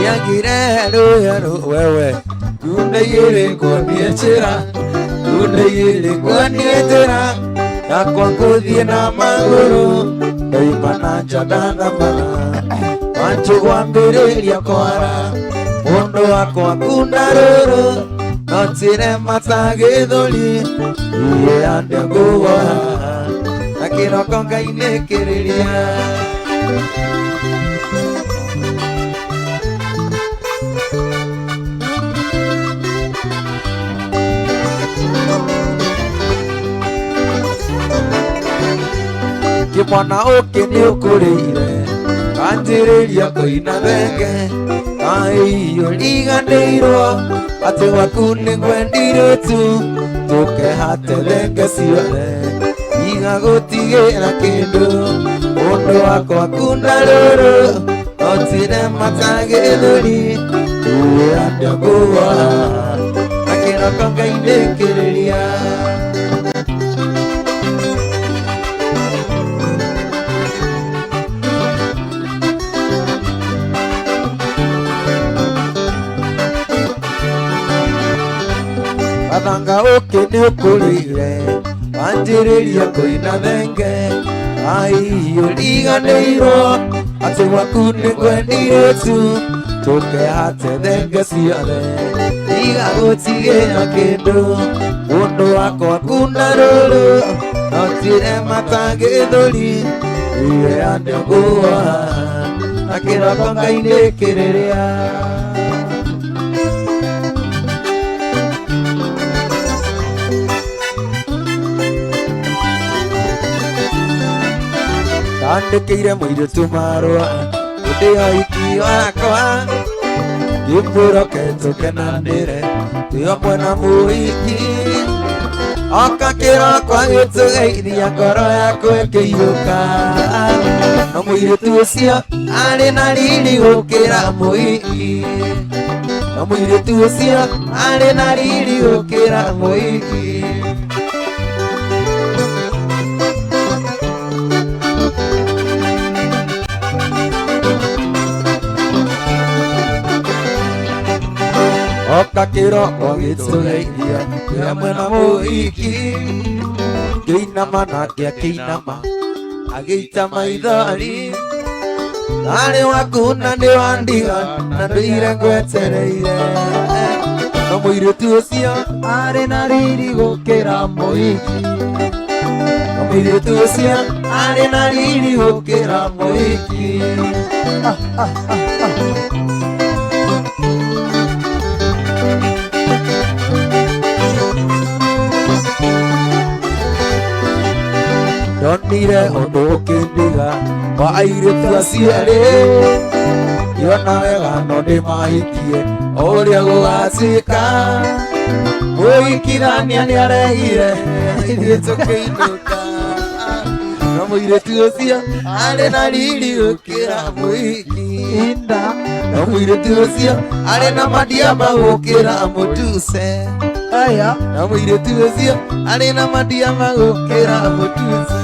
Yangirero yaro wewe Kunde kwa niechera Kunde kwa niechera Na kwa kuthie na maguru Daima jadana mana Mancho kwa mbiriria kwara Mundo wako akunda ruru Notire matagithuri Iye ande nguwa Na kiroko ngainekiriria Kimwana uki ni ukurire Kanjiriria kuina thenge Aiyo liganirwo Ati waku ni ngwendire tu Tukehate thenge ciothe Igagutigĩra kĩndũ Mũndũ wakwa akunda rũrũ Notire matagĩthũri Uwe andũ nguo Na kĩroko ngainĩkĩrĩria Athanga uki ni ukurire Wanjiriria kuina thenge Aiyo liganirwo Ati waku ni ngwendire tu Tukehate thenge ciothe Igagutigĩra kĩndũ Mũndũ wakwa akunda rũrũ Notire matagĩthũri Iwe andũ nguo Na kĩroko ngainĩkĩrĩria Andĩkĩire mũirĩtu marũa Ũndĩ iki wakwa Gĩmbũroke tũkenanĩre Twĩ hamwe na mũhiki Oka kĩroko gĩtũgeithia ngoro yakwa ĩkĩiyũka Na mũirĩtu ũcio arĩ na riri gũkĩra mũhiki Na mũirĩtu ũcio arĩ na riri gũkĩra mũhiki Oka kĩroko gĩtũgeithia Twĩ hamwe na mũhiki Ngĩinama nake akĩinama Agĩita maithori Arĩ waku na nĩ wandiga Na ndũire ngwetereire Na mũirĩtu ũcio arĩ na riri gũkĩra mũhiki Na mũirĩtu ũcio arĩ na riri gũkĩra mũhiki Ndonire ũndũ ũkĩndiga wa airĩtu acio erĩ Ngĩona wega no ndĩmahikie o ũrĩa gũgatuĩka Mũhikithania nĩaregire ithuĩ tũkĩinũka Na mũirĩtu ũcio arĩ na riri gũkĩra mũhiki Na mũirĩtu ũcio arĩ na mandiama gũkĩra mũtuse Na mũirĩtu ũcio arĩ na mandiama gũkĩra mũtuse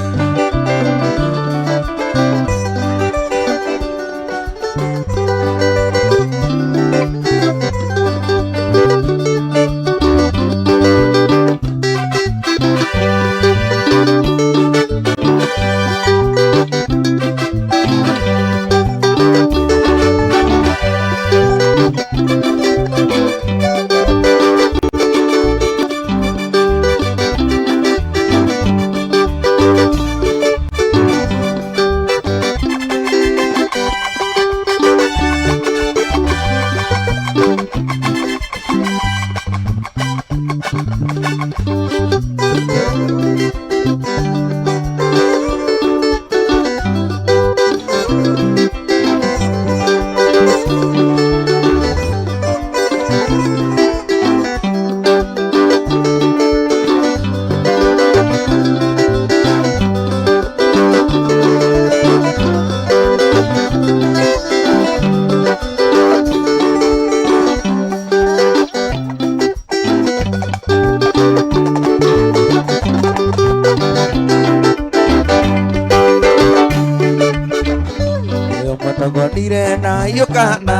na yukana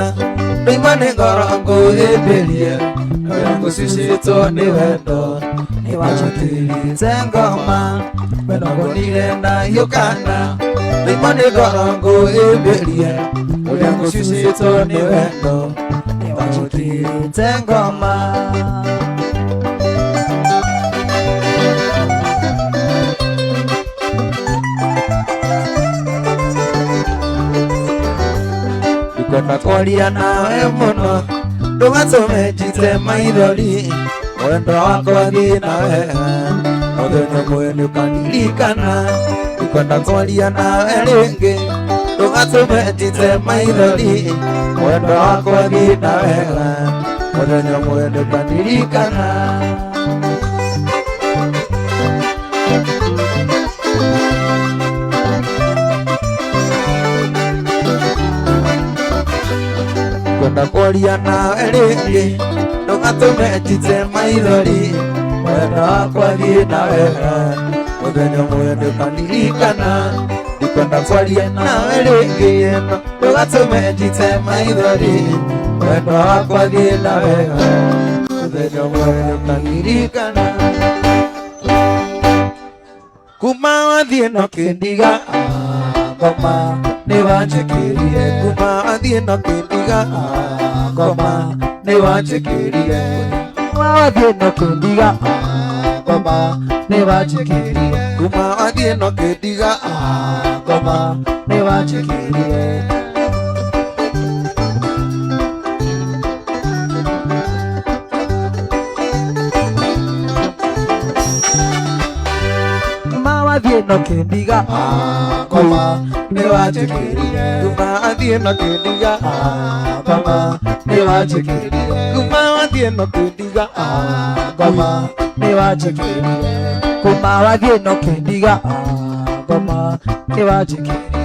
Doimane ngorongo ebelie Yangu sisito ni wendo Ni wachutiri tengoma Wenongo nirenda yukana Doimane ngorongo ebelie Yangu sisito ni wendo Ni wachutiri tengoma Kwenda kwaria nawe muno Ndugatũme njite maithori Wendo wakwa thiĩ nawe Mũthenya ũmwe nĩũkandirikana Kwenda kwaria nawe rĩngĩ Ndugatũme njite maithori Wendo wakwa thiĩ nawe Mũthenya ũmwe nĩũkandirikana Kwenda kwaria nawe rĩngĩ Ndũgatũme njite maithori Wendo wakwa thiĩ nawe Mũthenya ũmwe nĩũkandirikana Kwenda kwaria nawe rĩngĩ Ndũgatũme njite maithori Wendo wakwa thiĩ nawe Mũthenya ũmwe nĩũkandirikana Kuma wathiĩ no kĩndiga Ngoma nĩwanjĩkĩrire Kuma wathiĩ no kĩndiga Ngoma nĩwanjĩkĩrire Kuma wathiĩ no kĩndiga Ngoma nĩwanjĩkĩrire Kuma wathiĩ no kĩndiga Ngoma nĩwanjĩkĩrire Kuma wathiĩ no kĩndiga Ngoma nĩwanjĩkĩrire Kuma wathiĩ no kĩndiga Ngoma nĩwanjĩkĩrire Kuma wathiĩ no kĩndiga Ngoma nĩwanjĩkĩrire Kuma wathiĩ no kĩndiga Ngoma nĩwanjĩkĩrire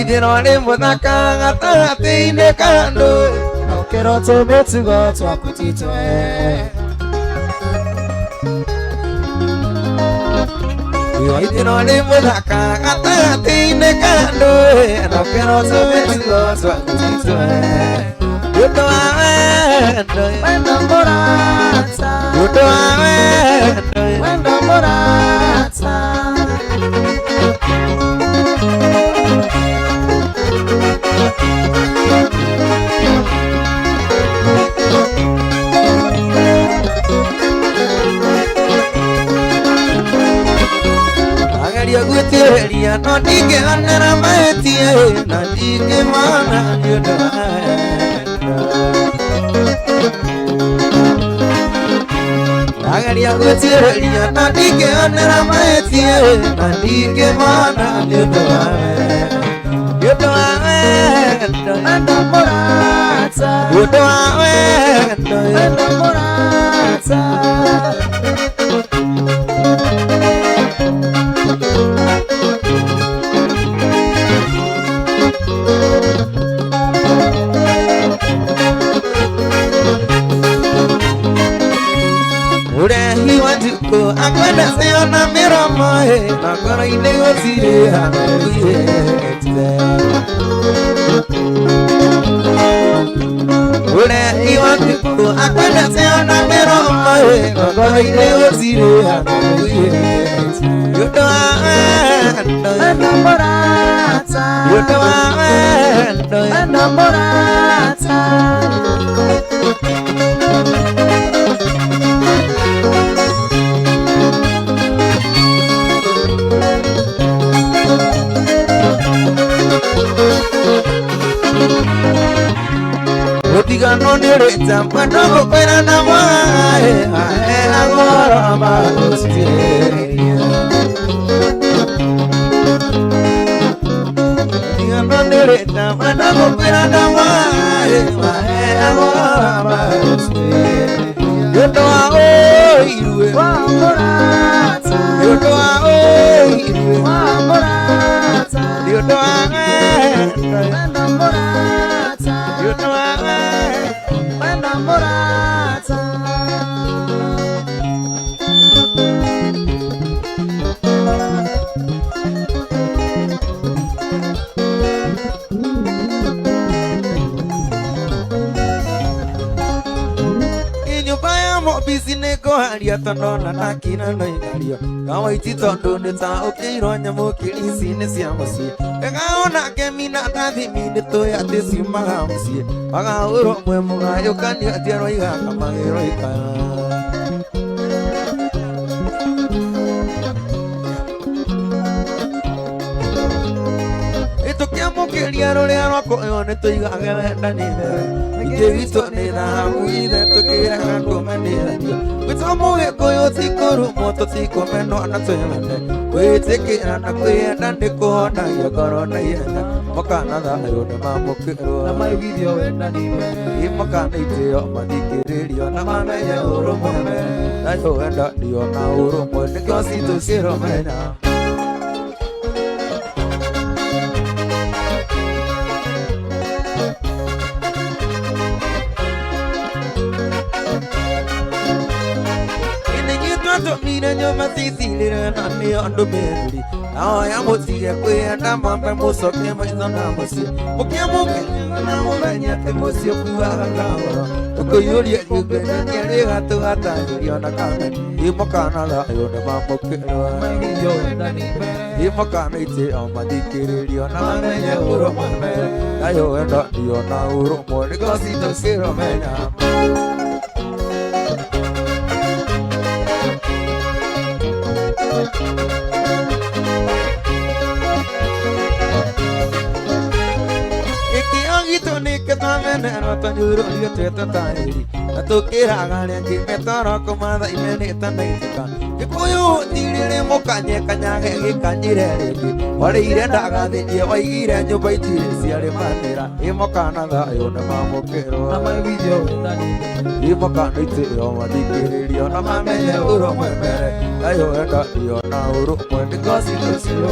Ithiro rĩ mũthaka gatagatĩ-inĩ ka andũ Nokĩro tũmĩtugo twaku ti twega Ithiro rĩ mũthaka gatagatĩ-inĩ ka andũ Nokĩro tũmĩtugo twaku ti twega Nĩũndũ wa wendo Wendo mũrata Nĩũndũ wa wendo Wendo mũrata Ageria gwĩtĩĩria no ndingĩonera mahĩtia na ndingĩmona nĩ ũndũ wa wendo Ageria gwĩtĩĩria no ndingĩonera mahĩtia na ndingĩmona nĩ ũndũ wa wendo Nĩ ũndũ wa wendo Wendo mũrata Nĩ ũndũ wa wendo Wendo mũrata Urehi wa njuku akwenda seona mĩromo na ngoro-inĩ gũtirĩ hamũiyĩte Urehi wa njuku akwenda seona mĩromo na ngoro-inĩ gũtirĩ hamũiyĩte Nĩũndũ wa wendo Wendo mũrata Nĩũndũ wa wendo Wendo mũrata Utigano nĩũrĩte mwendo gũkwĩra na mwae agora magũcirĩria Utigano nĩũrĩte mwendo gũkwĩra na mwae agora magũcirĩria Nĩũndũ wa ũiruĩ wa mũrata Nĩũndũ wa ũiruĩ wa mũrata Nĩũndũ wa You know Tandona na kina no igario kawa ititondo neta okiro nyamo kilisi ne siamusi egaona kemina tathi mine to ya tesima hamsi baga uro mwe muga yokani atiaro iga kamagero ika eto kiamo keliaro le aroko one to iga agenda ni ike visto ne na uide to kira komandira Witomo koyo tikuru moto tiko meno anatoyane Witikira na kuyenda ndiko na yagoro na yenda Makana da ayone mamukiro Na my video wenda nime Imakana itio madikiririo na mamenye urumome Na yoenda dio na urumo Nikyosi tusiro mena Mira yo matisi lira na me ando beli na ya mosi ya kwe na mamba moso ke mo na mosi o ke mo ke na mo banya te mosi ku aga na ko yori ku ke na ke ga to ata yo na ka ni mo kana la yo na ma mo ke ma ni yo na ni be mo kana ite o ma di ke ri yo na me ya uro mo me na yo enda yo na uro mo ni ko si to se ro me na Tanjuro yo te tatai ato kira gane ki metara komada imene tanaitika ikoyo tirire mokanye kanyage ki kanjire ki wale ire daga de ye wai ire nyo baiti siare matera imokana da yo na mamokero na my video ndani imokana ite yo madikiri yo na mamenye uro mwemere ayo enda yo na uro mwende gosi gosi yo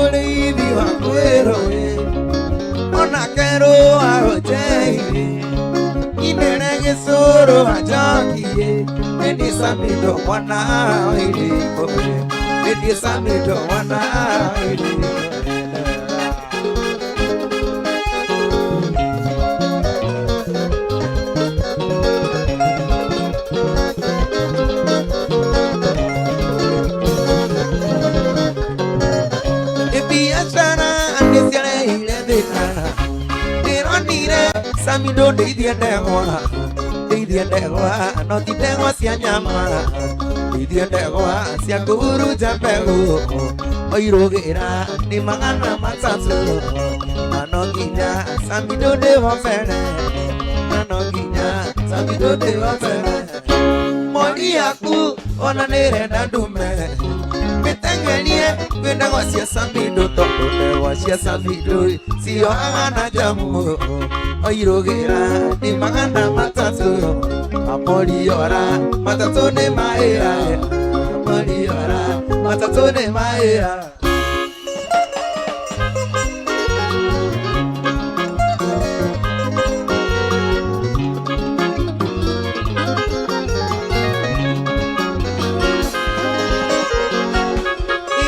mũrĩithi wa kwĩrũĩ ona kerũ arũnjeire inere gĩcũrũ anjokiĩ nĩndĩ Samido mwana wa irĩko nĩndĩ Samido mwana wa irĩko Samido ndeithia ndegwa no ti ndegwa cia nyama ndeithia ndegwa cia kũhuruja mbegũ oirũgĩra nĩ magana matatũ na no nginya Samido ndĩho mbere na no nginya Samido ndĩho mbere moni yaku ona nĩrenda ndume mĩteng'erie kwĩ ndegwa cia Samido tondũ ndegwa cia Samido ciohaga na njamu oirũgĩra nĩ magana matatũ amoriora matatũ nĩ mahĩa amoriora matatũ nĩ mahĩa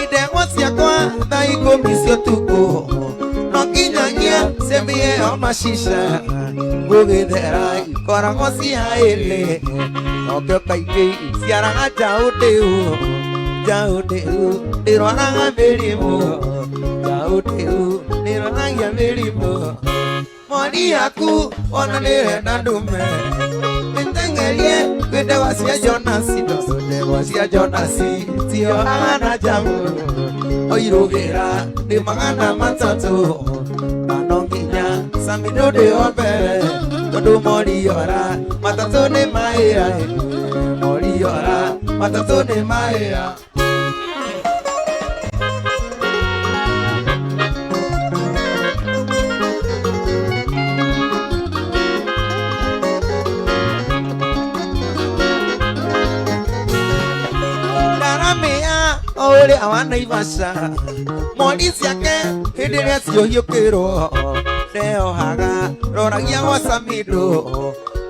indegwa ciakwa thaa ikũmi cia ũtukũ no nginyagia ciambie o macica gũgĩthera ikoragwo cihaĩrĩ nokĩo kaingĩ ciaraga njaũ ndĩu ndĩrwaraga mĩrimũ njaũ ndĩu ndĩrwaragia mĩrimũ moni yaku ona nĩrenda ndume mĩteng'erie kwĩ ndegwa cia Jonasi tondũ ndegwa cia Jonasi ciohaga na njaũ oirũgĩra nĩ magana matatũ na no nginya Samido ndĩho mbere tondũ moriora matatũ nĩ mahĩa moriora matatũ nĩ mahĩa ũrĩa wa Naivasha moni ciake hĩndĩ ĩrĩa ciohiũkĩrwo ndeohaga roragia gwa Samido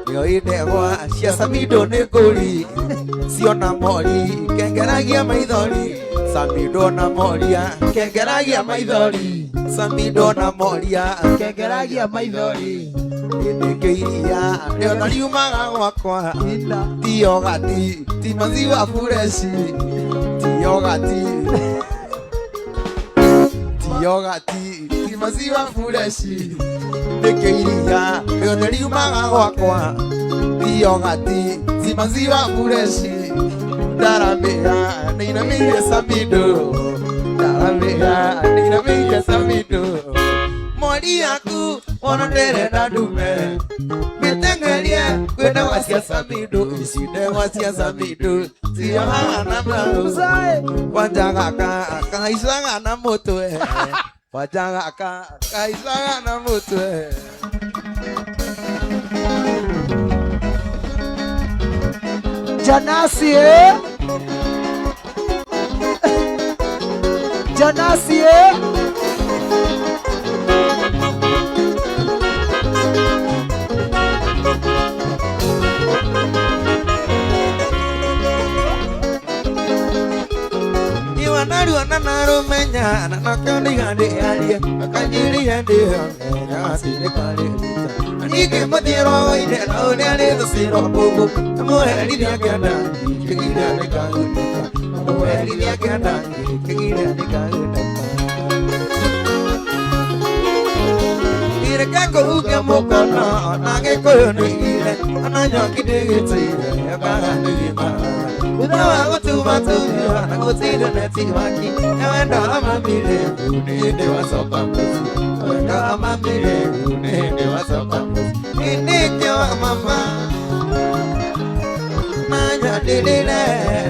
nĩoĩ ndegwa cia Samido nĩ ngũri ciona mori kengeragia maithori Samido na moria kengeragia maithori Samido na moria kengeragia maithori ndĩkĩiria nĩona riumaga gwakwa ti yogati ti maziwa fureshi yogati ti maziwa fureshi ndĩkĩiria nĩona riumaga gwakwa ti yogati ti maziwa fureshi ndaramĩra nĩinamĩire Samido ndaramĩra nĩinamĩire Samido moni yaku ona ndĩrenda ndume mĩteng'erie kwĩ ndegwa cia Samido ici ndegwa cia Samido ciohaga na mbaũ kwanja gaka kahaicaga na mũtwe kwanja gaka kahaicaga na mũtwe Jonasi Jonasi narua na rumenya na nakauliga ndiarie akanyiria ndio ngasi kale nige mutiro ine na uria thusiro bubu muherithia kianda kigira nikagunika muherithia kianda kigira nikagunika ireka kuuga mukono na gikuyoneire ananyoki ndigitire yakara ndigima udawa gutuma tuya na gutire neti waki wenda amamire ninde wasopa musi wenda amamire ninde wasopa musi ninde wa mama nanya dilile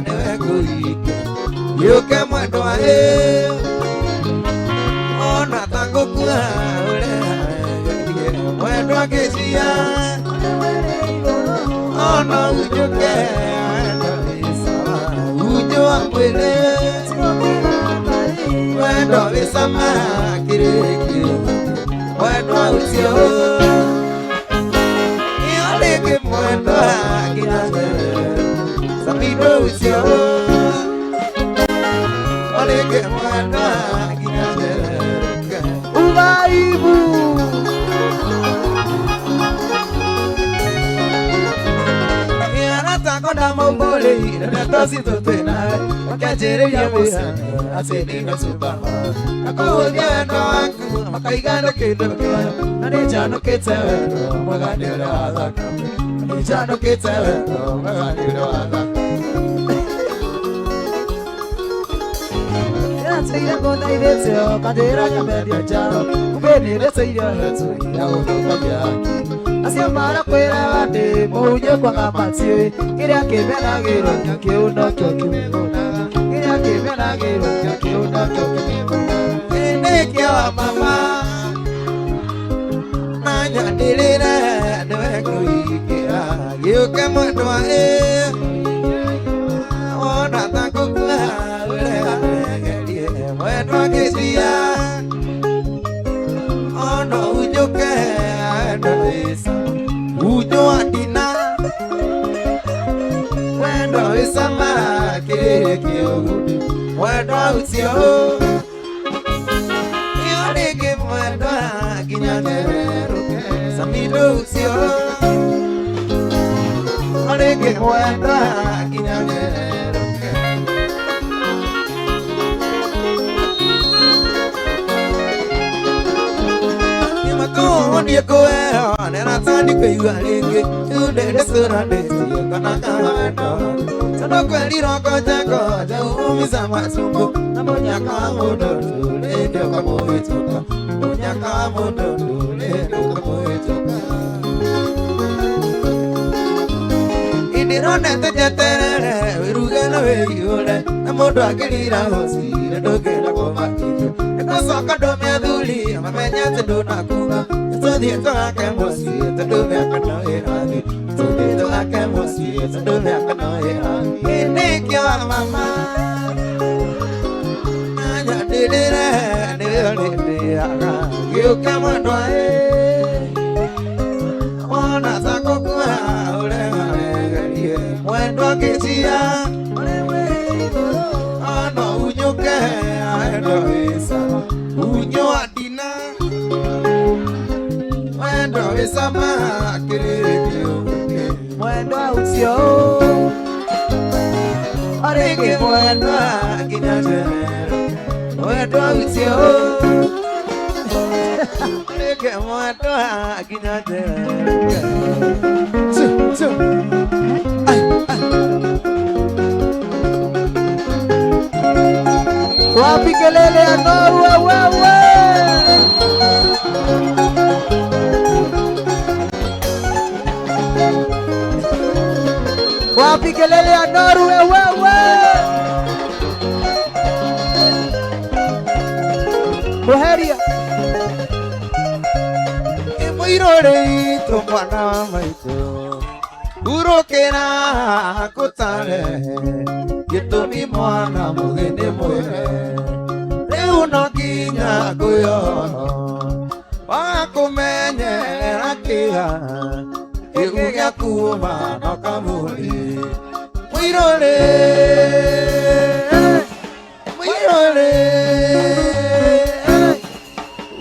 newe kuike yuke mwendwa ona tangu kwa ule mwendwa kejia ona ujuke ujo amwele Mwendo visama kiriki Mwendo usio Yoleke mwendo kinase Samido usio Yoleke mwendo kinase Ubaibu Yanata konda mambole Nata sitotena Wakajere ya wisa Aseni na suba Ako diano aku Makaigano kitoke Nanijano kitaweno Maganiro adaka Nanijano kitaweno Maganiro adaka Seira konda ideteo Kadera kamedia charo Kubenire seira hetu Ya uno kabyaki Asio mara kwera wate Mouje kwa kamatio Kiria kibena giro Nyakiuno kyokiuno Kiria kibena giro Nyakiuno kyokiuno Inekia wa mama Nanya nilire Nweku ikira Yuke mwendwa Ona takukua Mwendwa kisia Ono ujuke Ndovisa Ujo adina Mwendwa isama Kirikio Mwendwa usio Yonike mwendwa Kinyaneruke Samido usio Yonike mwendwa Kinyaneruke Ndiye koe nena tani kwe yualenge Tude desura desi kana kawendo Sado kwe liroko jako Jau misa masungo Na monya kamudo tule Ndio kamo etoka Monya kamudo tule Ndio kamo etoka Indirone tejeterere Wiruge na weyule Na modo akilira hosi Nedoge na koma kijo Ekosoka domi adhuli Mamenya tendo na kuga Todito akemosi, todome akanoe Todito akemosi, todome akanoe Iniki wa mama Nanya didire, nilinde aga Yuke mwendwa Mwana sako kwa ule mwendwa kisia Ano unyuke, aendo isa Unyo adina Mwendo isama kirikio Mwendo usio Orege mwendo kinyatere Mwendo usio Orege mwendo kinyatere Chu chu Wapi kelele ya Noru wewe Wapi kelele ya Noru wewe Muheria Imuirore ito mwana maito Urokera kutare Gitumi mwana mugene mwe Reu no kinya kuyono Wakumenyera kia Iugia kuma no kamuri Muirore Muirore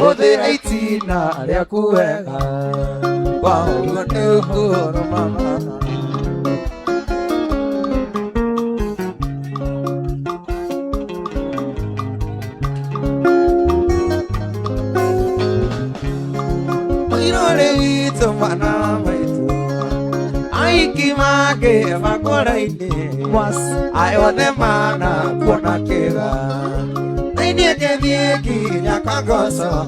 Ode aitina ria kuega Wa ugone ukuro mama Mana maitu Aiki make makora ine Was Ayo de mana kuona kega Naini kedieki nyakagoso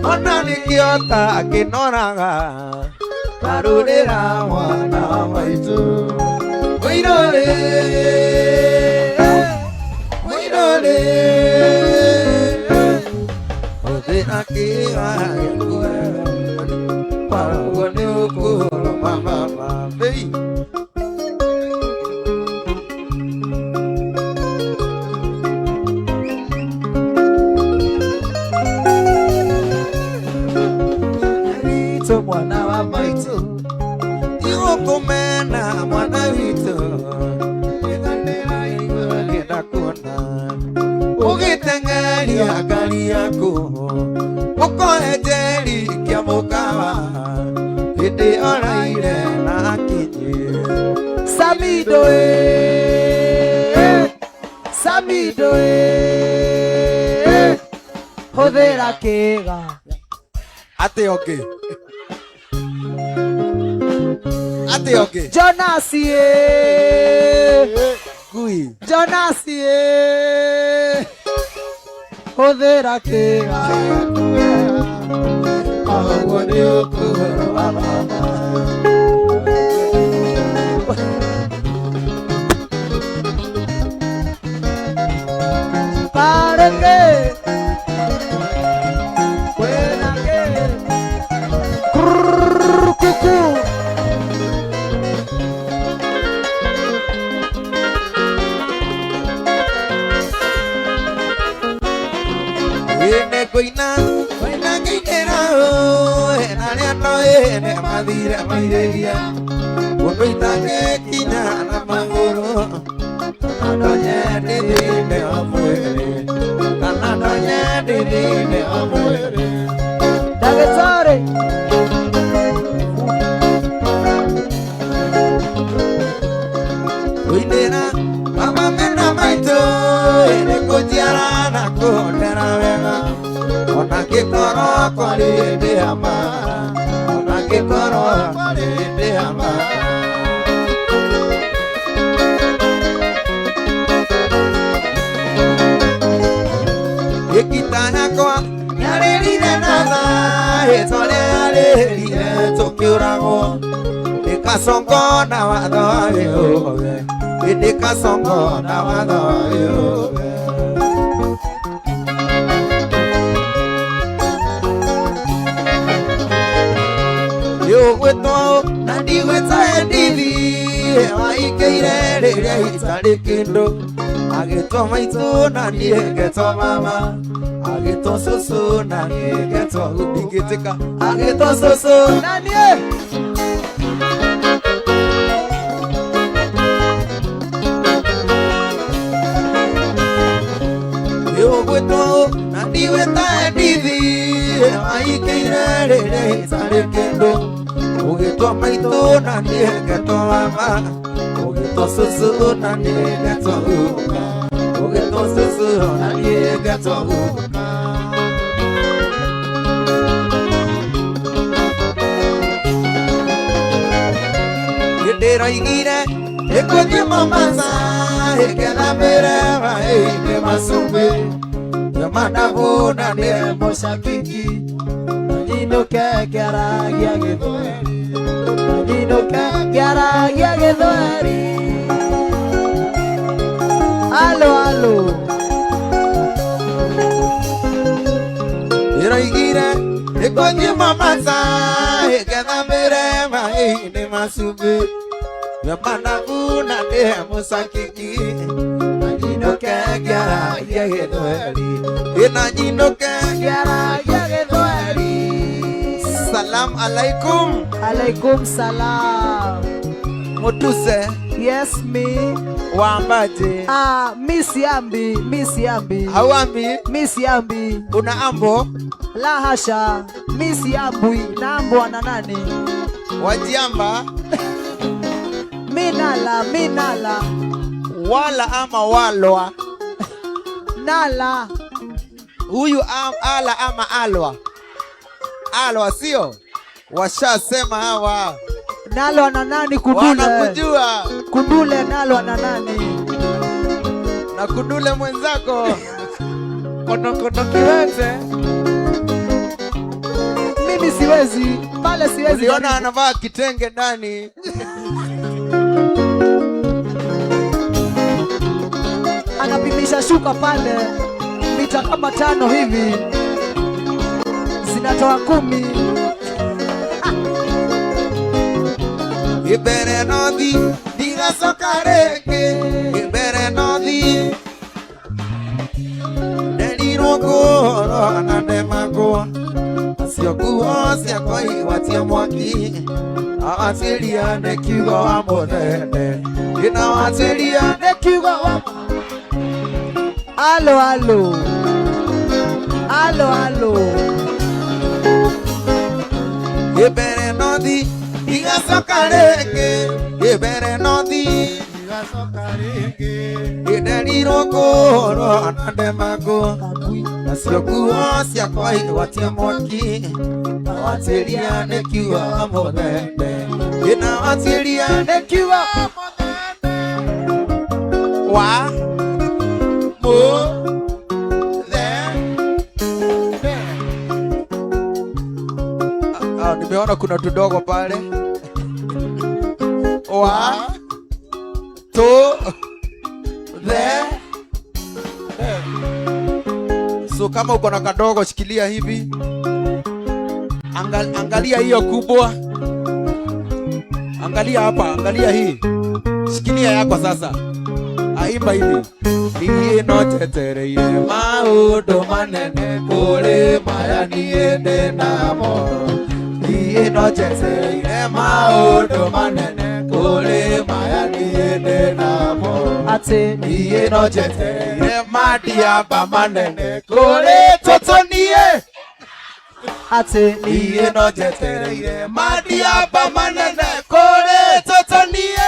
Ona nikiota kinoraga Karurira wana maitu Muirore Muirore Ode akiwa yakuwe Wane ukuro mama baby ya gari yako ukoeteri kia mukawa ide oraire na kinyi Samido Samido hodera kega ate okay ate okay Jonasie kui Jonasie hodera kega awo ni okoro amama pareke buena que cucu ene koina que era enariano ene madira mairegia unoita que kina na mangoro doña de amuere doña de amuere dagetare uidera mama mena maito ene kojiara na kotera vega ona que coro kwali de ama ona que coro kwali de ama Ekitana kwa nyarerire nana etole arerire tokiurago ekasongo na wadhayo ekasongo na wadhayo yo weto nandi weta edivi waikeire itare kendo ageto maito nani ageto mama ageto soso nani ageto ubigetika ageto soso nani yo weto nani weta edivi waikeire itare kendo ageto maito nani ageto mama ageto soso nani ageto ageto soso nani ageto Gedera igire ekoti mamasa ekena mereva eke masumbe yamana bona ne mosakiki nino kekera yagedori nino kekera yagedori Alo alo Iraigire ekoti mamasa ekena mereva eke masumbe yamana bona ne mosakiki nino kekera yagedori nino kekera yagedori Salam alaikum. Alaikum salam. Mutuse. Yes me. Wambaje. Miss Yambi. Hawambi. Miss Yambi. Una ambo? La hasha. Miss Yambui. Na ambo na nani? Wajiamba. Minala. Wala ama walwa. Nala. Huyu ala ama alwa. Alwa sio? Washasema hawa. Nalo na nani kudule? Wanakujua. Kudule nalo na nani? Na kudule mwenzako. Kono kiwete. Mimi siwezi. Pale siwezi. Uliona anavaa kitenge ndani. Anapimisha shuka pale. Mita kama 5 hivi. Zinatoa 10. Ibere nodi, diga sokareke. Ibere nodi. Deliro goro anademago. Siokuo siakoi watia mwaki. Awatilia nekigo wa monene. Inawatilia nekigo wa Alo sokareke ibere nothi sokareke ideriro koro nandemago nasio kuo cia kwa watia moki watiria nekiwa modende ina watiria nekiwa wa mo nimeona kuna tudogo pale wa to the so kama uko na kadogo shikilia hivi, angalia hiyo kubwa, angalia hapa, angalia hii, shikilia yako sasa, aimba hivi ino tetereire maundu manene kuri maya niende namo ino tetereire maundu manene kuri maya niende namo ati ino tetereire madiamba manene kuri totonie ati ino tetereire madiamba manene kuri totonie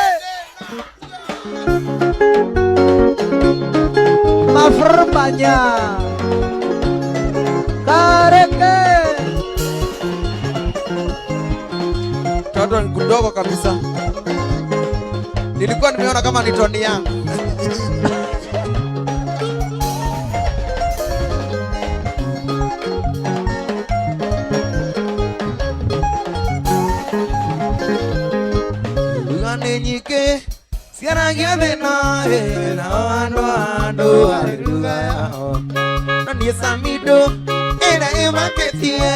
mafrmanya kareke toto ni kudogo kabisa, nilikuwa nimeona kama ni toni yangu. Ugane nyike siara giathe na ando aruga yao no ni samido era emaketie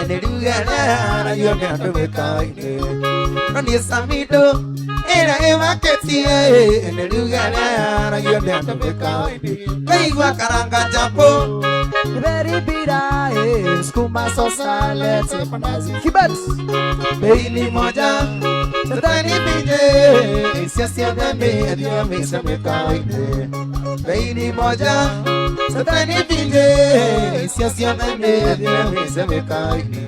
neruga na yone ando mekaine no ni samido era emaketie neruga na yone ando mekaine kaigwa karanga japo very bira skuma sosale tepandazi kibet beini moja satani bije siasia dame adia mesa mekaine beini moja satani bije siasia dame adia mesa mekaine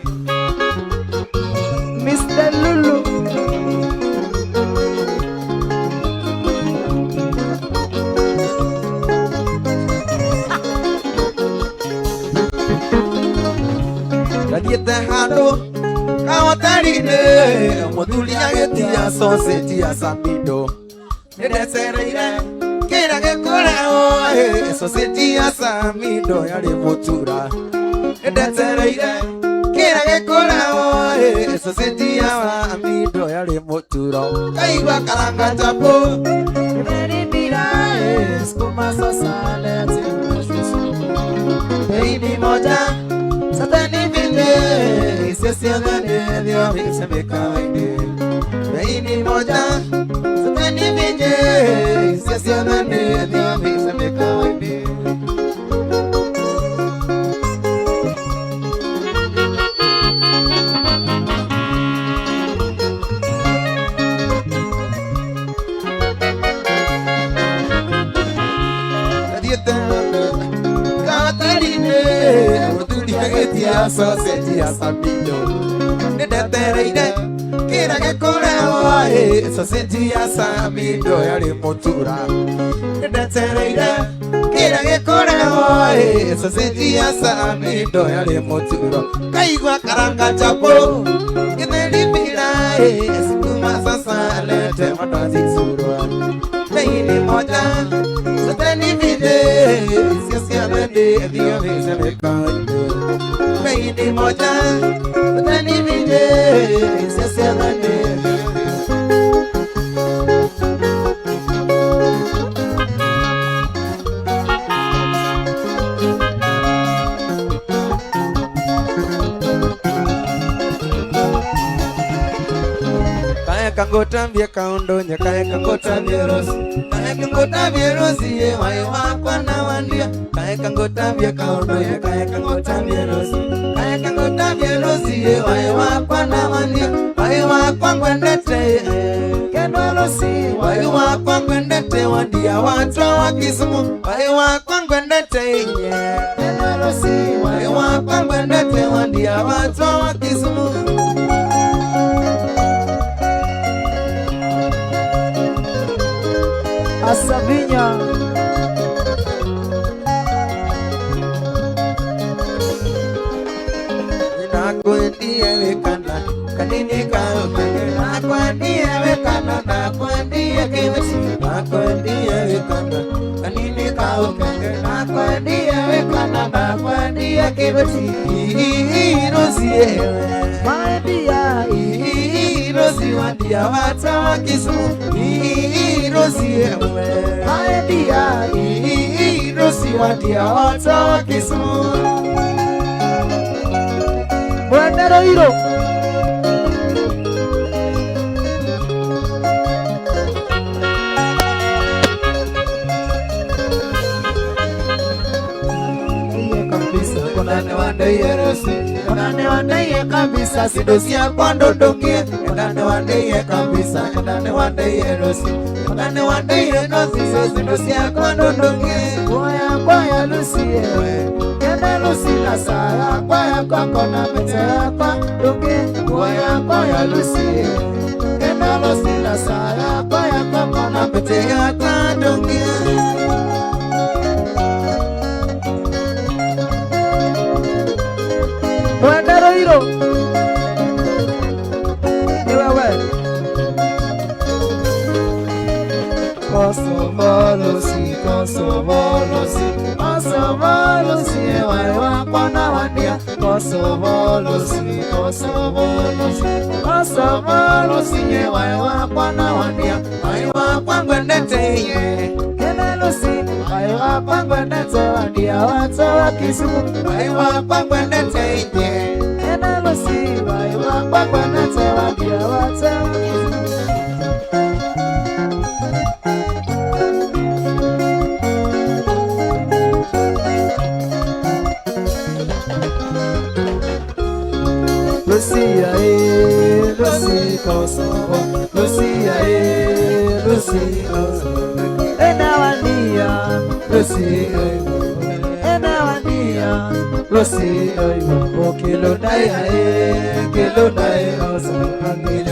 Mr. Lulu Nadiete hado kawatarine modulia getia sausage ya sapido nedesereire kira gekoreo sausage ya samido yale motura nedesereire kira gekoreo sausage ya samido yale motura kaigwa karanga tapo very bira skuma sosale baby moja satani vile sisia gane dio misa mekaine baby moja satani vile sisia gane dio misa mekaine Getia sausage ya sapido nedetereire kira gekoreo sausage ya sapido yale motura nedetereire kira gekoreo sausage ya sapido yale motura kaigwa karanga chapo githelipira skuma sasa lete matazi surwa beini moja satani vide siasia bende dio visa mekaine beini moja satani vide siasia bende kangota mbia kaundo nyakae kangota vierosi kae kangota vierosi ye wayo wakwa na wandia kae kangota mbia kaundo nyakae kangota vierosi kae kangota vierosi ye wayo wakwa na wandia wayo wakwa ngwendete kenwalosi wayo wakwa ngwendete wandia watu wa Kisumu wayo wakwa ngwendete kenwalosi wayo wakwa ngwendete wandia watu wa Kisumu nakwendie wekana kanini kaokenge nakwendie wekana nakwendie kibeti nakwendie wekana kanini kaokenge nakwendie wekana nakwendie kibeti Rosie maendia Rosie wandia wata wa Kisumu Rosie maendia Rosie wandia wata wa Kisumu Mwendero hilo Ndane wandeye kabisa sidosia kwando dokie Ndane wandeye kabisa Ndane wandeye rosi Ndane wandeye nosi sidosia kwando dokie Kwaya lusi ewe Kena lusi na saya Kwaya kwako na metea kwa dokie Kwaya lusi ewe Kena lusi na saya Kwaya kwako na metea kwa dokie Mwendero hilo ni wewe Kosovolosi ewe wakwana wandia Kosovolosi ewe wakwana wandia Aiwa kwangwendete Kenelosi Aiwa kwangwendete wandia wata wa Kisumu Aiwa kwangwendete Kenelosi Aiwa kwangwendete wandia wata wa Kisumu Lucia Lucy Kosovo Lucia Lucy Kosovo Enawania Lucy Enawania Lucy Kilodaya Kilodaya Kilodaya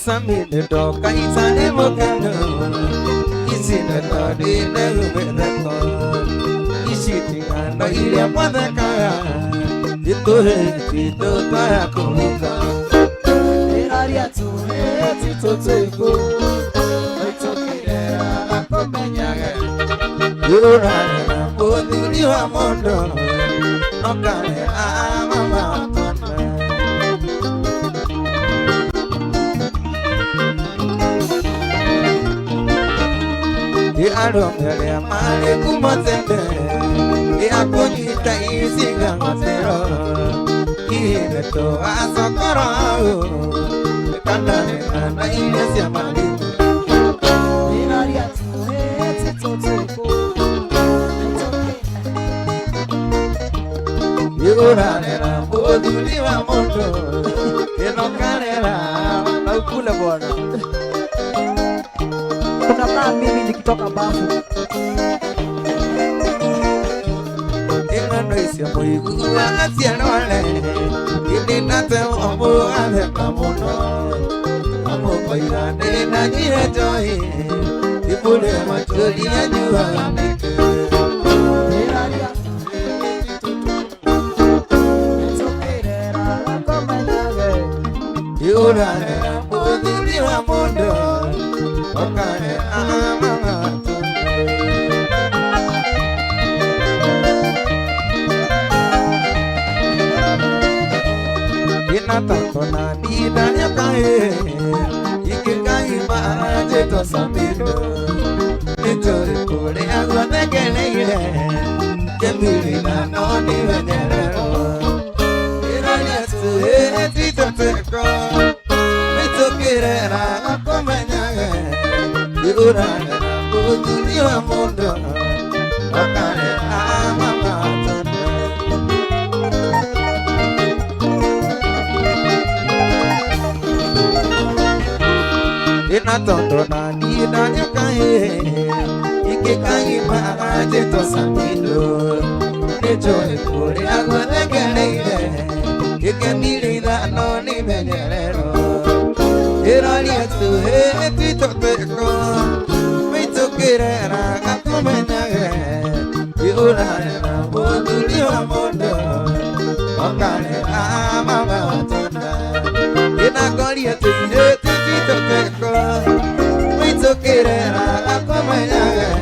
Samine doka isane mokano isine tadi negubedako isiti ando ilia padaka itu para kumika iraria tu tito teko itokira akomenyage yurana bodili wa mondo okane mama Arongere male kumotende Akonyita isiga ngotero Ileto asokoro Kandane kanda ilesi amali Inaria tuwe titoteko Yuranera boduli wa mondo Enokanera Naukula bwana Unakaa mimi nikitoka bafu Ingano isia moiguwa asianole Idinate omu ane kamuno Amu koirane na jire joy Ibule machuli ya juwa nike Iraria Itokirera lakomenyage Yurane na budili wa mundo Okane mama Inatato na didanya kae Ikikai maaje to samino Nitori kule agwa tekele ile Kemiri na noni wenyerero Iranya tuhe tito teko Mitokirera kakomenyage Yurane na kutuni wa mundo Okane mama na tondo na ni na nyakae ike kai ma je to samido ne joe kore agone geleire ike miri da no ni menyerero erali tu he ti to te ko me to querera akomenage yura na boduli amondo okane amama tunda ina golia tu querera acompañar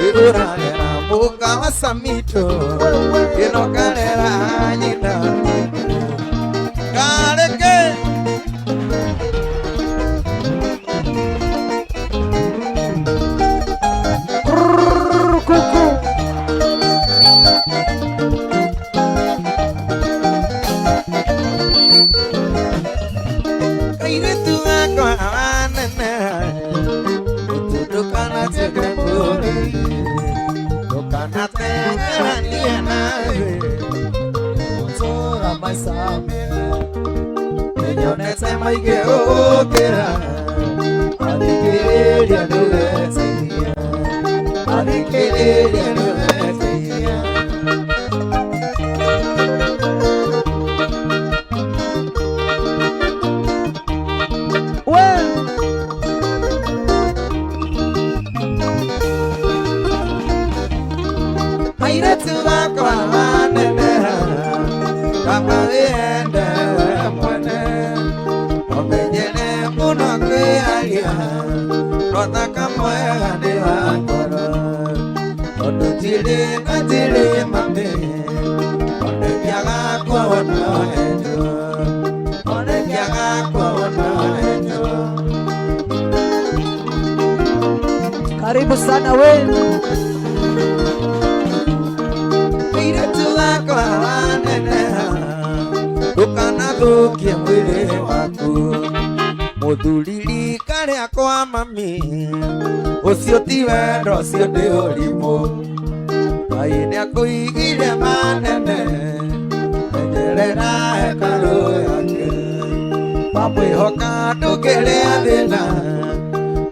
y durar la boca más a mito y no calera ni nada care que mai que okera adikeria nugesia adikeria nugesia well aire tu va con nena papa viene Rota kamoya de wakoro Odu tiri na tiri mame Ode kiaga kwa wana ejo Ode kiaga kwa wana ejo Karibu sana wenu Mire tuwa kwa wanene Ukana dukia mwile waku Mudulili kare akwa mami Ucio ti wendo ucio ndi urimo Ngai ni akuigire manene Menyerera hekalu yake Wamwihoka ndũngĩrĩa thĩna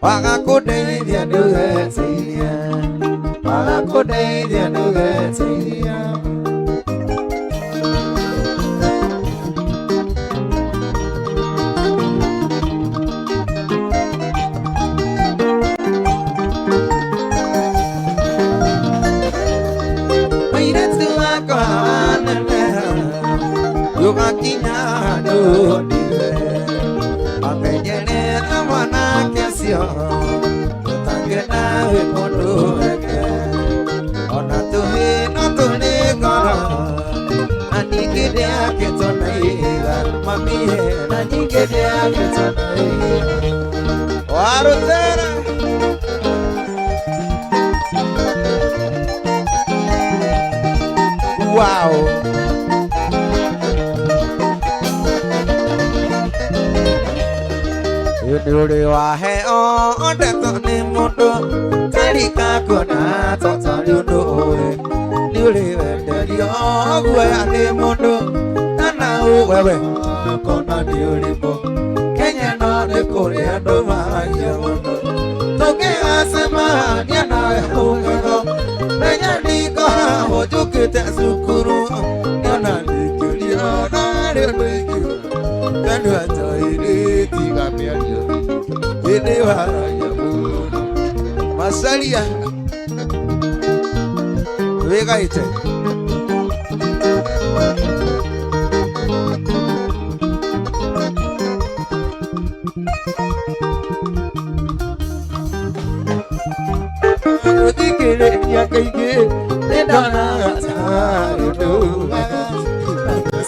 Waga kũndeithia ndũgeciria Waga kũndeithia ndũgeciria Yugakinya ndũndire amenyerera mwanake ũcio tũtangĩenda wĩ mũndũ weke ona tũhĩ no tũrĩ ngoro na ningĩ ndĩakĩtwo na ihiga mami na ningĩ ndĩakĩtwo na ihiga warũtera wow Yuri waheo ndeto ni mundu Tarika kuna toto yudu Yuri wenderio gwe ni mundu Nana uwewe kona ni ulipo Kenya no ni kuri andu maraya mundu Toke asema nianawe ungego Menya niko hojukite sukuru Niana nikiulio na rionikiu Kanu ato ili tiga miario Ini waraya mundu Masalia Wega ite Udikire ya kaige Nedana ataridu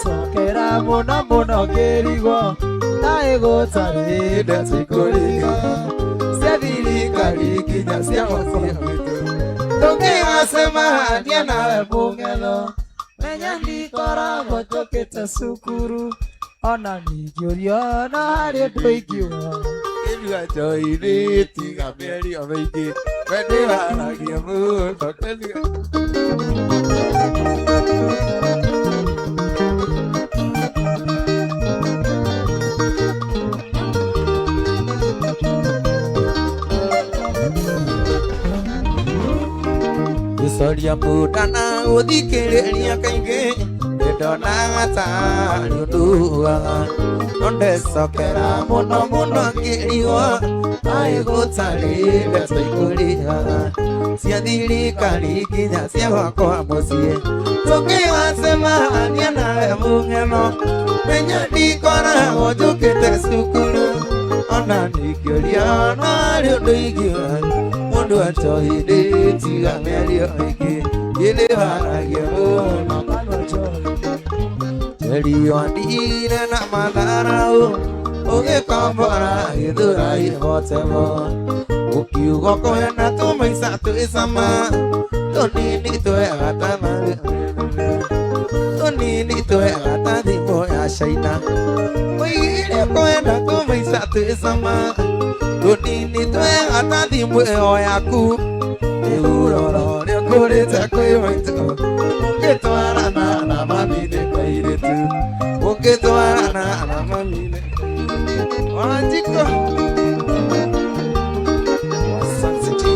Sokera mona mona kerigo Taego tare desikoriga Sevili kariki nyasia wasia Toke asema niana bungelo Menya ndikora gotokete sukuru Ona nigiorio na hari ndoigiwa Ilu ajoiri tiga meri omeiki Wende waragia muto telia Soria mudana udikereria kainge Edona tari udua Nonde sokera muno muno kiriwa Aigo tari leto ikuria Sia diri kari kinya sia wako musie Toke wasema aniana mungeno Menya dikora ojukete sukuru Ona nikioria nari uduigiwa Mundu achohide tiga merio iki Yele harage muna Jeli wandire na madarau Oge kombora idura ihotemo Ukiugo kohena tumaisa tuisama Tonini tue atana Tonini tue atani moya shaina Oigire kohena tumaisa tuisama Tonini tue atani moya yaku Euroro leo kurete kwe waitu Ungetwarana na mamine kwa iretu Ungetwarana na mamine Wanjiko Wasansiti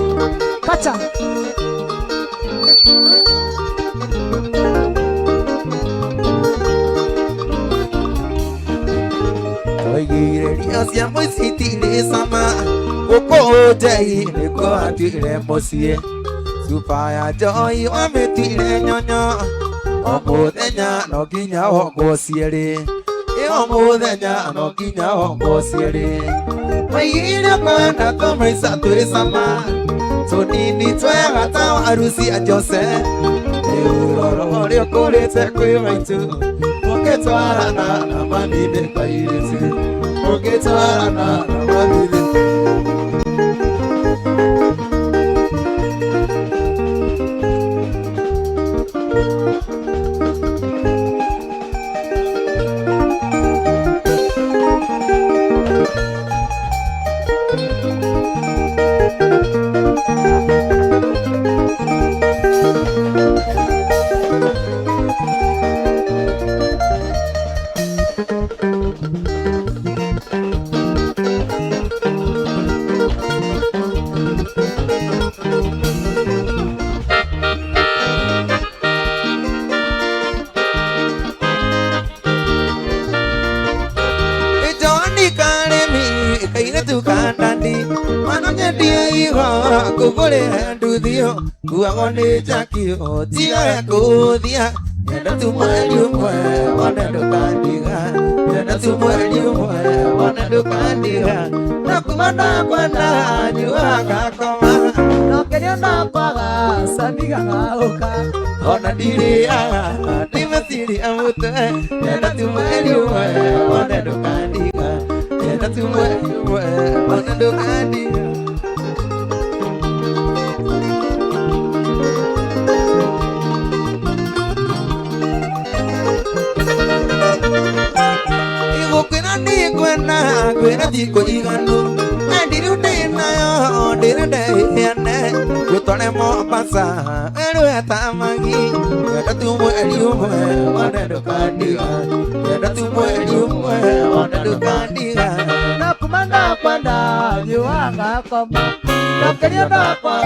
Kacha. Oigire liasia moisitile sama Oko jai neko atire mosie Supaya joy wametire nyonyo Omuthenya no ginya wongociere Omuthenya no ginya wongociere Maigire kwenda tumaisa tuisama Tunini twega ta harusi ya Jose Euroro leo kurete kwi waitu Ungetwarana na mamine kwa iretu Ungetwarana na mamine Kukule nduthio kuagone jakio tia kuthia Yenda tumweliumwe wanendukandiga Yenda tumweliumwe wanendukandiga Nakumana kwenda nyuaga koma Nokenyo nakwaga samiga ngauka Ona diriaga nimetiri amute Yenda tumweliumwe wanendukandiga Yenda tumweliumwe wanendukandiga Kwena tiko iganu Andiru dina yo Diru deyane Kutone mo pasa Elu etamagi Yada tumu eliumwe Wanedu kandiga Yada tumu eliumwe Wanedu kandiga Nakumanda kwanda Yuanga koma Nokenyo nakwa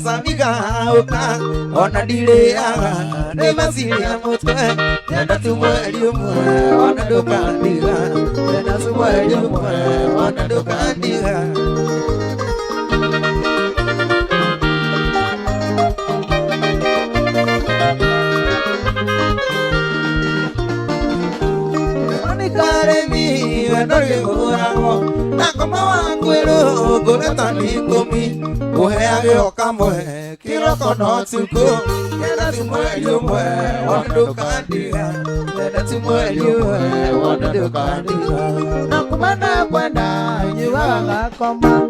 Samiga uka Ona direaga Nimasiri amutwe Yada tumu eliumwe Wanedu kandiga Yada tumu eliumwe Wanedu kandiga Karemi wendoge uramo nakoma wakwero goleta nikomi uheage okamwe kiroko no tuko yenda tumweliumwe wandukandiga yenda tumweliumwe wandukandiga nakumana kwenda nyiwaga koma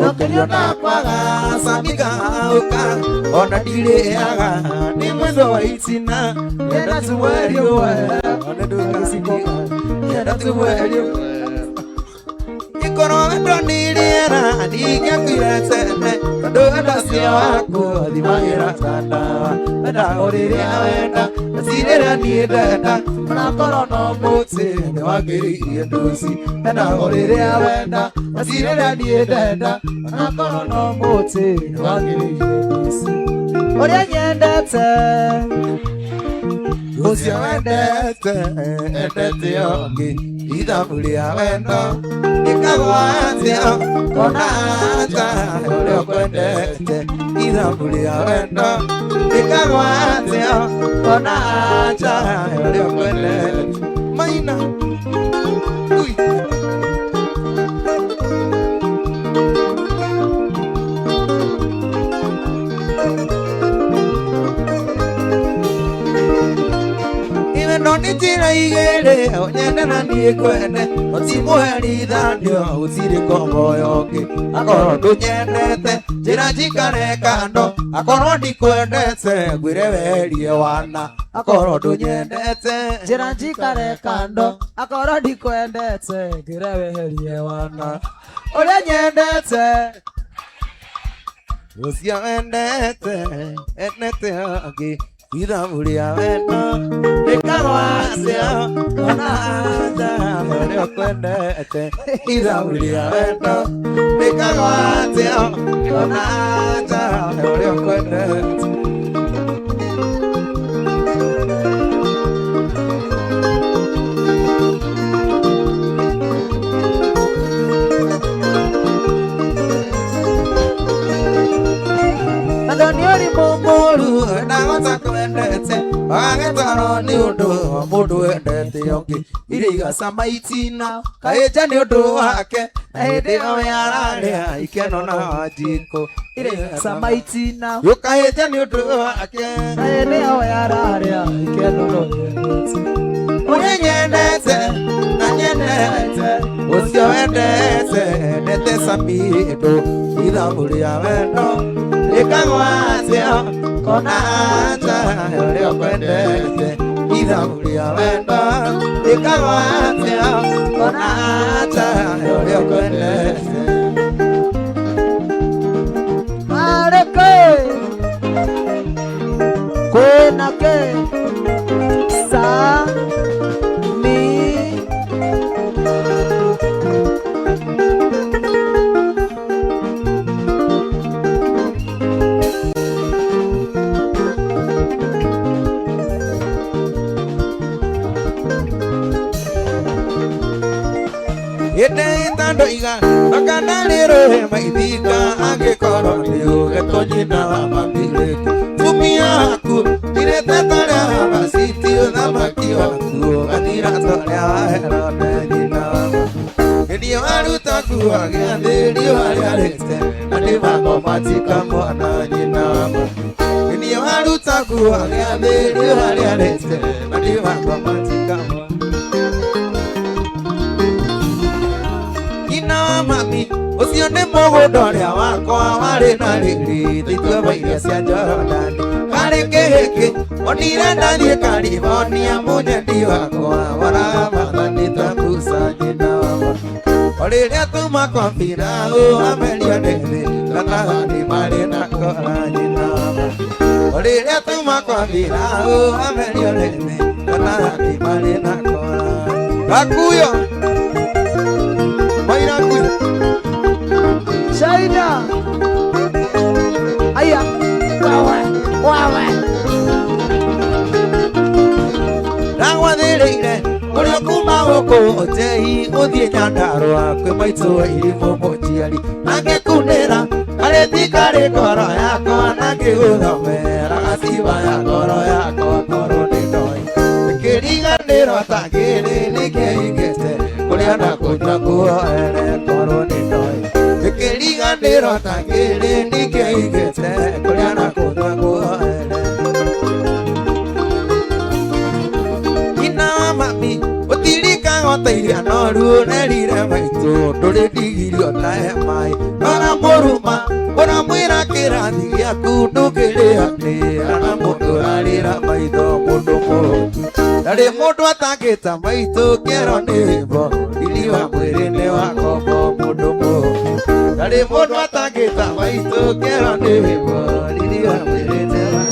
nokenyo nakwaga samiga uka ona direaga ni mwezo wa itina yenda tumweliumwe wandukandiga Yenda tumweliumwe Ikoro wendo niliera Adikia kuiretene Kando wenda siya wako Adimagira tandawa Wenda oriria wenda Nasirera niedenda Manakoro no muti Newagiri iendusi Wenda oriria wenda Nasirera niedenda Manakoro no muti Newagiri iendusi Oria nyendete Ucio wendete endete ongi ithaburia wendo nikagwatia konata uria kwendete ithaburia wendo nikagwatia konata uria kwendete maina ui Noni tira igere onyene na nie kwende otimuheri thandio utiri kombo yoke akoro ndunyendete njira njikare kando akoro ndikwendete ngwire werie wana akoro ndunyendete njira njikare kando akoro ndikwendete ngwire werie wana uria nyendete ucio wendete endete angi ithaburia wendo nikagwacia konata uria kwendete ithaburia wendo nikagwacia konata uria kwendete Adoniori mumuru nagota kwendete agetaro ni undu mundu wendete yoki iriga samaitina kaeja ni undu wake ende oyararia ikeno na jiko iriga samaitina yukaeja ni undu wake ende oyararia ikeno no nyendete na nyendete ucio wendete ndete samido ithaburia wendo nikagwacia konata uria kwendete ithaburia wendo nikagwacia konata uria kwendete mareke kwenake sa mi Ede tandoiga nakanalero maithika angekoro niuge konyina wa mambire tumia aku direte tara basiti uthamaki waku athira toria waherone nyina ndio aruta kuagia ndio aliarete ndio mako matika mwana nyina ndio aruta kuagia ndio aliarete ndio mako matika mami ucio ni mugundoria wakwa wari na riri thitwe bairia cia Jorodani kari kihiki onire ndathie California munyendi wakwa waramathanite Musa nyina wama oriria tuma kwa Firaũ amerio nithi kana ni mari na kora nyina wama oriria tuma kwa Firaũ amerio nithi kana ni mari na kora gakuyo Shaida aya wawe Rangwathirire uria kuma guku otei uthie Nyandarua kwi maitu irimu mujiari angikunira aritikari ngoro yakwa nangiguthomera gaciba ya ngoro yakwa ngoro ndindoi kiriganiro tangiri nikiingite kuria nakuja kuoere ngoro ndindoi kiriganiro tangiri nikiingite kuria nakuja kuoere ina mami utirika goteiria noru nerire maitu nduri ndigirio tae mai nora muruma uramwira kirathi giaku ndukirianira na mundu arira maitho mundu murutu ndari mundu atangita maitu kero nibo iliwa mwiri-ini wa kombo mundu murutu ndari mundu atangita maitu kero nibo iliwa mwiri-ini wa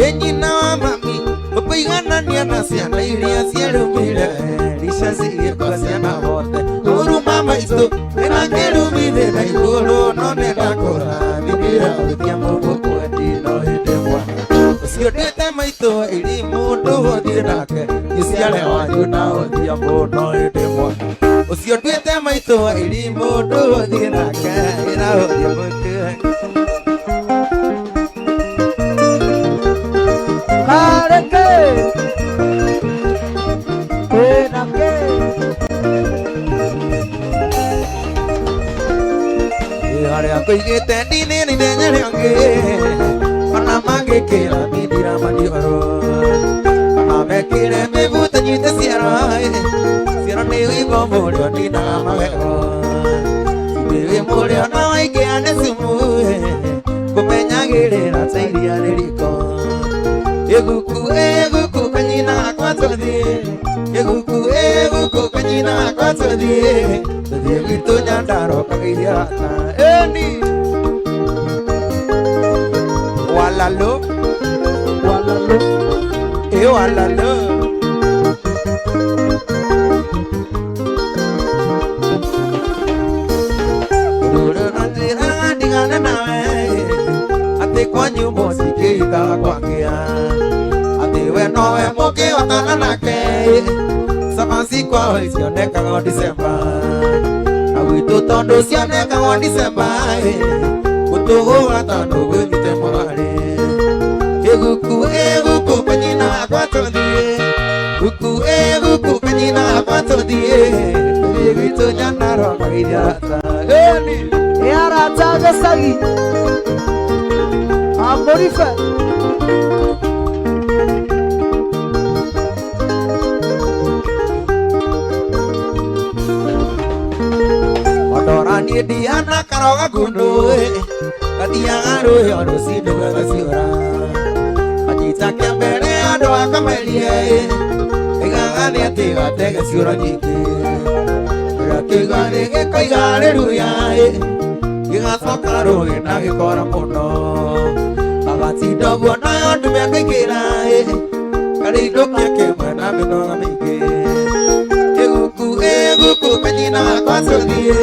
Enyina wa mami Iganania na ciana iria ciarumire ricacirie kwa ciana bothe uruma maitũ ĩrakĩrumire na igũrũ no nĩndakũrathimire gũthia mũndũ kwendi no hĩndĩ mwana ũcio ndĩte maitũ ĩri mũndũ ũthiĩ nake gĩciare wanyu na ũthia mũndũ no hĩndĩ mwana ũcio ndĩte maitũ ĩri mũndũ ũthiĩ nake ĩra ũthia mũndũ Kareke Penake Harĩa kũigĩte ndini-inĩ nĩnyarĩangĩ ona mangĩkĩra mindira maniũrũ ona mekĩre mĩbuta nyite ciaro ciaro nĩ wĩimbo mũrĩo ninaga magego wĩ mũrĩo na waingĩra nĩ sumu kũmenyagĩrĩra ta iria rĩriko Eguku kanyina kwa tũthiĩ Eguku kanyina kwa tũthiĩ Tũthiĩ gwitũ Nyandarua kagĩria rata Eni Walalo Walalo Ndũrũ na njĩra ndigana nawe Atĩ kwa nyumba cikĩikaga kwakĩa we nowe mũkĩ watana nake Samansi kwao cionekaga December na gwitũ tondũ cionekaga December gũtũgũga tondũ gwĩthite mwarĩ Eguku kanyina kwa tũthiĩ Eguku kanyina kwa tũthiĩ Tũthiĩ gwitũ Nyandarua kagĩria rata Yarata gĩcagi Amorife Niĩ ndiana karoga kũndũ gathiaga rũĩ o rũciinĩ gagaciũra anyita kĩambere andũ akamerie ĩgaga nĩ atĩ gatege ciũra nyingĩ gakĩiga gĩkoiga rĩruya gĩgacoka rũĩ na gĩkora mũno agatinda ũguo nayo ndume akaingĩra karĩinũkia kĩmwe na mĩnoga mĩingĩ Eguku kanyina kwa tũthiĩ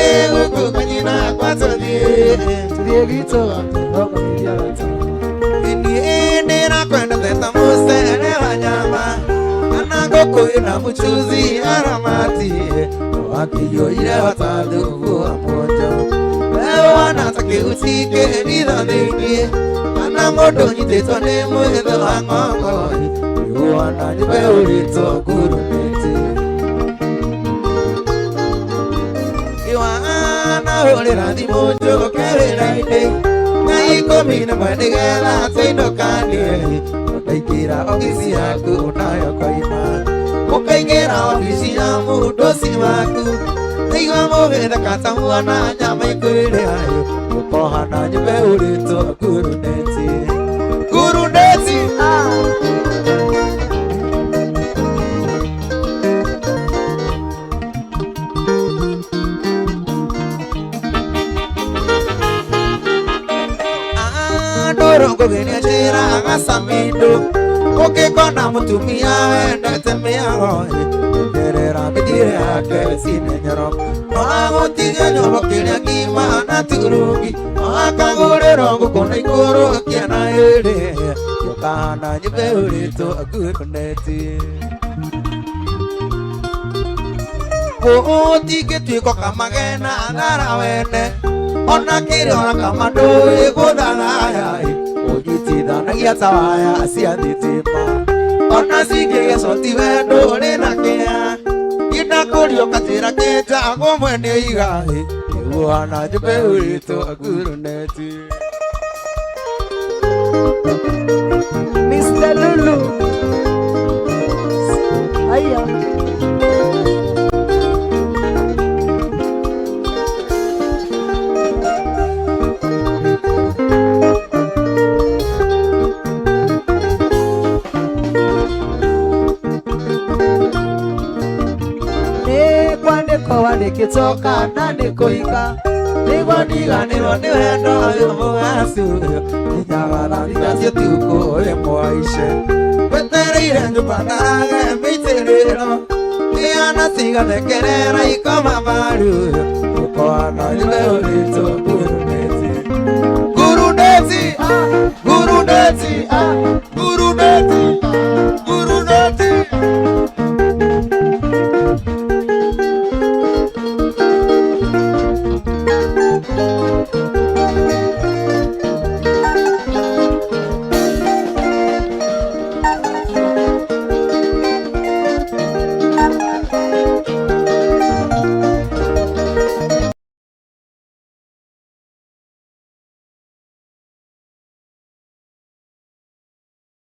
Eguku kanyina kwa tũthiĩ Tũthiĩ gwitũ kagĩria rata Niĩ ndĩrakwendete ta mũcere wa nyama kana ngũkũ ĩna mũchuzi aramati wakĩiyũire ta thubu wa mwonjo wewe wana ta kĩhuti kĩritho thĩinĩ kana mũndũ nyitĩtwo nĩ mwĩthĩ wa ng'ong'ori wana nyũmba ũrĩtwo ngurunĩte Hũrĩra thimũ njũke wĩra-inĩ na ikũmi na ĩmwe nĩgetha tũinũkanie ũkaingĩra ofici yaku nayo koima ũkaingĩra ofici ya mũndũci waku Aigua mũgĩtheka ta mwana nyama ikwĩrĩayo ũkohana nyũmba ũrĩtwo ngurunĩte Ngũgĩria njĩra agacamindu ũngĩkona mũtumia wendete mĩago nderera mĩthiĩre yake cine nyoro no agũtige nyũmba kĩrĩa ngima na turungi no akagũrĩrwo ngũkũ na ikũrũkia na ĩrĩ yũkahana nyũmba ũrĩtwo ngurunĩte ũtingĩtuĩka kamagena thara wene ona kĩrĩa ona kama ndũĩ gũthathaya ũnyitithanagia ta waya cia thitima ona cingĩgĩcoti wendo ũrĩ na kĩa ndakũrio katĩra kĩnjagwo mwene igaĩ iguana nyũmba ũrĩtwo ngurunĩte Mr. Lulu Aya Nikitoka na nikuika niguo ndiganĩrwo nĩ wendo ũyũ mũgacu nĩnyagana thikacĩ tuko ũrĩ mwaice Ngereire nyumba ndarage mbitiriro Iana siga thekerera ikoma maru Ukwana ile uritu